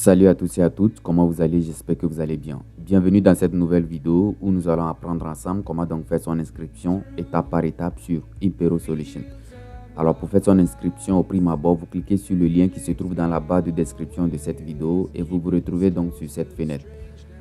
Salut à tous et à toutes, comment vous allez? J'espère que vous allez bien. Bienvenue dans cette nouvelle vidéo où nous allons apprendre ensemble comment donc faire son inscription étape par étape sur Impero Solution. Alors pour faire son inscription au prime abord, vous cliquez sur le lien qui se trouve dans la barre de description de cette vidéo et vous vous retrouvez donc sur cette fenêtre.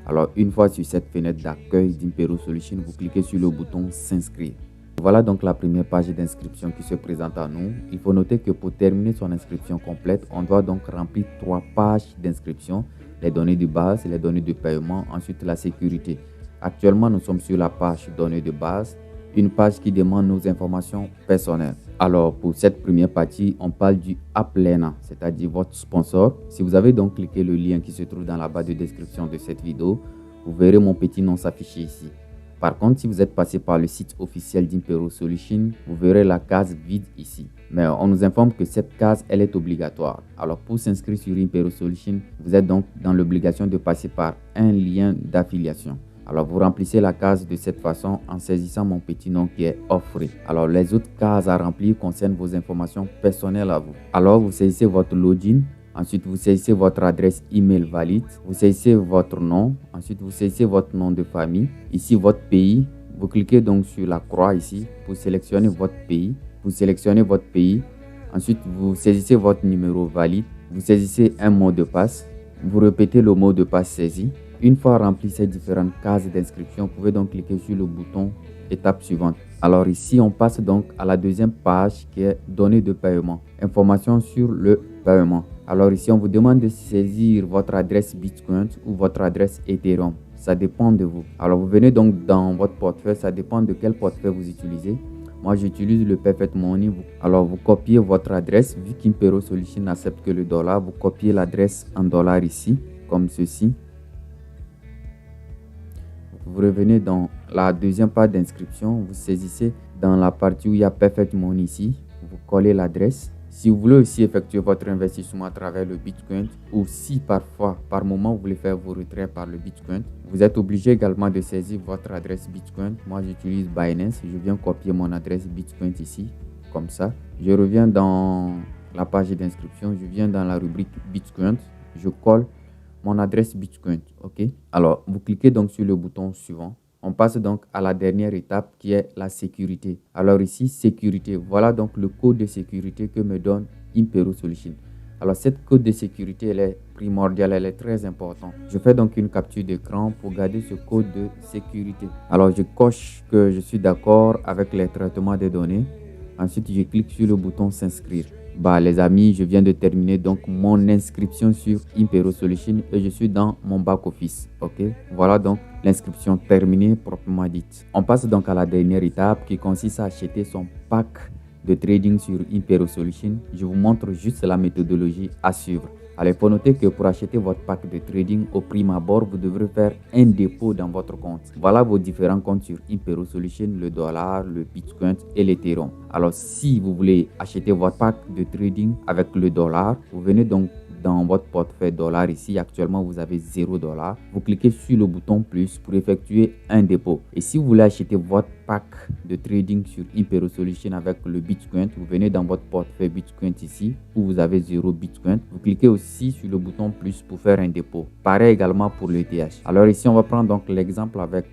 Alors une fois sur cette fenêtre d'accueil d'Impero Solution, vous cliquez sur le bouton s'inscrire. Voilà donc la première page d'inscription qui se présente à nous. Il faut noter que pour terminer son inscription complète, on doit donc remplir 3 pages d'inscription, les données de base, les données de paiement, ensuite la sécurité. Actuellement, nous sommes sur la page données de base, une page qui demande nos informations personnelles. Alors pour cette première partie, on parle du Applearner, c'est-à-dire votre sponsor. Si vous avez donc cliqué le lien qui se trouve dans la barre de description de cette vidéo, vous verrez mon petit nom s'afficher ici. Par contre, si vous êtes passé par le site officiel d'Impero Solution, vous verrez la case vide ici. Mais on nous informe que cette case, elle est obligatoire. Alors pour s'inscrire sur Impero Solution, vous êtes donc dans l'obligation de passer par un lien d'affiliation. Alors vous remplissez la case de cette façon en saisissant mon petit nom qui est offre. Alors les autres cases à remplir concernent vos informations personnelles à vous. Alors vous saisissez votre login. Ensuite, vous saisissez votre adresse email valide. Vous saisissez votre nom. Ensuite, vous saisissez votre nom de famille. Ici, votre pays. Vous cliquez donc sur la croix ici pour sélectionner votre pays. Vous sélectionnez votre pays. Ensuite, vous saisissez votre numéro valide. Vous saisissez un mot de passe. Vous répétez le mot de passe saisi. Une fois rempli ces différentes cases d'inscription, vous pouvez donc cliquer sur le bouton étape suivante. Alors ici, on passe donc à la deuxième page qui est données de paiement. Information sur le paiement. Alors ici, on vous demande de saisir votre adresse Bitcoin ou votre adresse Ethereum. Ça dépend de vous. Alors vous venez donc dans votre portefeuille, ça dépend de quel portefeuille vous utilisez. Moi, j'utilise le Perfect Money. Alors vous copiez votre adresse. Vu qu'Impero Solution n'accepte que le dollar, vous copiez l'adresse en dollars ici, comme ceci. Vous revenez dans la deuxième page d'inscription, vous saisissez dans la partie où il y a Perfect Money ici, vous collez l'adresse. Si vous voulez aussi effectuer votre investissement à travers le Bitcoin ou si parfois, par moment, vous voulez faire vos retraits par le Bitcoin, vous êtes obligé également de saisir votre adresse Bitcoin. Moi, j'utilise Binance. Je viens copier mon adresse Bitcoin ici, comme ça. Je reviens dans la page d'inscription, je viens dans la rubrique Bitcoin, je colle mon adresse Bitcoin, ok? Alors, vous cliquez donc sur le bouton suivant. On passe donc à la dernière étape qui est la sécurité. Alors ici, sécurité. Voilà donc le code de sécurité que me donne Impero Solution. Alors cette code de sécurité, elle est primordiale, elle est très importante. Je fais donc une capture d'écran pour garder ce code de sécurité. Alors je coche que je suis d'accord avec les traitements des données. Ensuite, je clique sur le bouton s'inscrire. Les amis, je viens de terminer donc mon inscription sur Impero Solution et je suis dans mon back office. Ok, voilà donc l'inscription terminée proprement dite. On passe donc à la dernière étape qui consiste à acheter son pack de trading sur Impero Solution. Je vous montre juste la méthodologie à suivre. Alors, il faut noter que pour acheter votre pack de trading au prime abord, vous devrez faire un dépôt dans votre compte. Voilà vos différents comptes sur Impero Solution, le dollar, le Bitcoin et l'Ethereum. Alors, si vous voulez acheter votre pack de trading avec le dollar, vous venez donc dans votre portefeuille dollar ici. Actuellement, vous avez 0 $. Vous cliquez sur le bouton plus pour effectuer un dépôt. Et si vous voulez acheter votre pack de trading sur Impero Solution avec le Bitcoin, vous venez dans votre portefeuille Bitcoin ici où vous avez 0 Bitcoin. Vous cliquez aussi sur le bouton plus pour faire un dépôt. Pareil également pour l'ETH. Alors ici, on va prendre donc l'exemple avec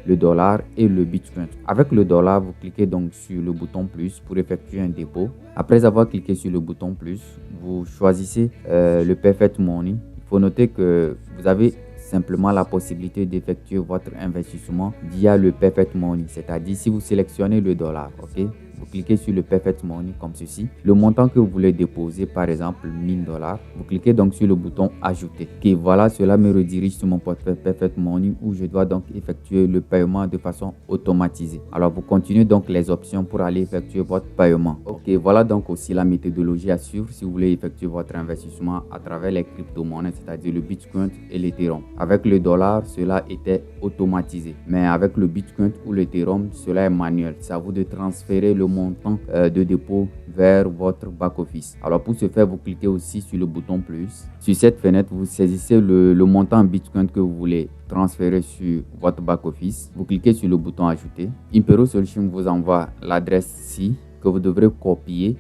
le dollar et le Bitcoin. Avec le dollar, vous cliquez donc sur le bouton plus pour effectuer un dépôt. Après avoir cliqué sur le bouton plus, vous choisissez le Perfect Money. Il faut noter que vous avez simplement la possibilité d'effectuer votre investissement via le Perfect Money, c'est-à-dire si vous sélectionnez le dollar, ok, vous cliquez sur le Perfect Money comme ceci. Le montant que vous voulez déposer, par exemple 1000 $, vous cliquez donc sur le bouton ajouter. Ok, voilà, cela me redirige sur mon portefeuille Perfect Money où je dois donc effectuer le paiement de façon automatisée. Alors vous continuez donc les options pour aller effectuer votre paiement. Ok, voilà donc aussi la méthodologie à suivre si vous voulez effectuer votre investissement à travers les crypto-monnaies, c'est-à-dire le Bitcoin et l'Ethereum. Avec le dollar, cela était automatisé. Mais avec le Bitcoin ou l'Ethereum, cela est manuel. C'est à vous de transférer le montant de dépôt vers votre back-office. Alors pour ce faire, vous cliquez aussi sur le bouton plus. Sur cette fenêtre, vous saisissez le montant en Bitcoin que vous voulez transférer sur votre back-office. Vous cliquez sur le bouton ajouter. Impero Solution vous envoie l'adresse ci que vous devrez copier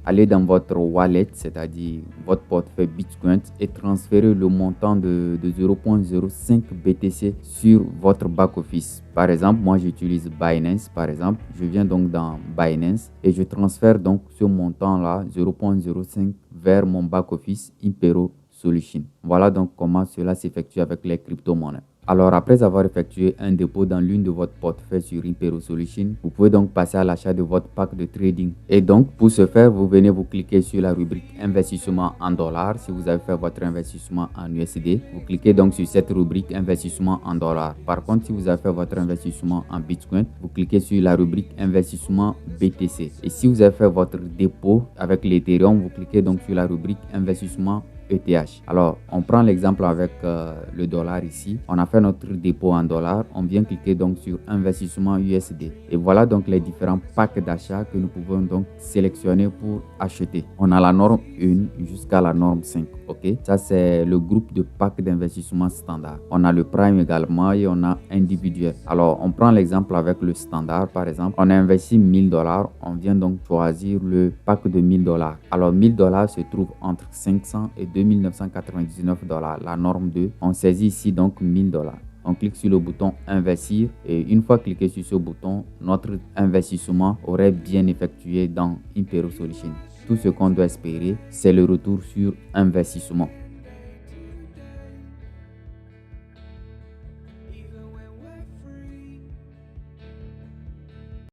allez dans votre wallet, c'est-à-dire votre portefeuille Bitcoin, et transférez le montant de 0.05 BTC sur votre back-office. Par exemple, moi j'utilise Binance, par exemple. Je viens donc dans Binance et je transfère donc ce montant-là, 0.05, vers mon back-office Impero Solution. Voilà donc comment cela s'effectue avec les crypto-monnaies. Alors, après avoir effectué un dépôt dans l'une de votre portefeuille sur Impero Solution, vous pouvez donc passer à l'achat de votre pack de trading. Et donc, pour ce faire, vous venez vous cliquer sur la rubrique investissement en dollars. Si vous avez fait votre investissement en USD, vous cliquez donc sur cette rubrique investissement en dollars. Par contre, si vous avez fait votre investissement en Bitcoin, vous cliquez sur la rubrique investissement BTC. Et si vous avez fait votre dépôt avec l'Ethereum, vous cliquez donc sur la rubrique investissement ETH. Alors, on prend l'exemple avec le dollar ici. On a fait notre dépôt en dollars. On vient cliquer donc sur investissement USD. Et voilà donc les différents packs d'achat que nous pouvons donc sélectionner pour acheter. On a la norme 1 jusqu'à la norme 5. Ok, ça c'est le groupe de packs d'investissement standard. On a le prime également et on a individuel. Alors, on prend l'exemple avec le standard par exemple. On a investi $1000. On vient donc choisir le pack de $1000. Alors, $1000 se trouve entre 500 et $2999, la norme 2. On saisit ici donc $1000. On clique sur le bouton investir et une fois cliqué sur ce bouton, notre investissement aurait bien effectué dans Impero Solution. Tout ce qu'on doit espérer, c'est le retour sur investissement.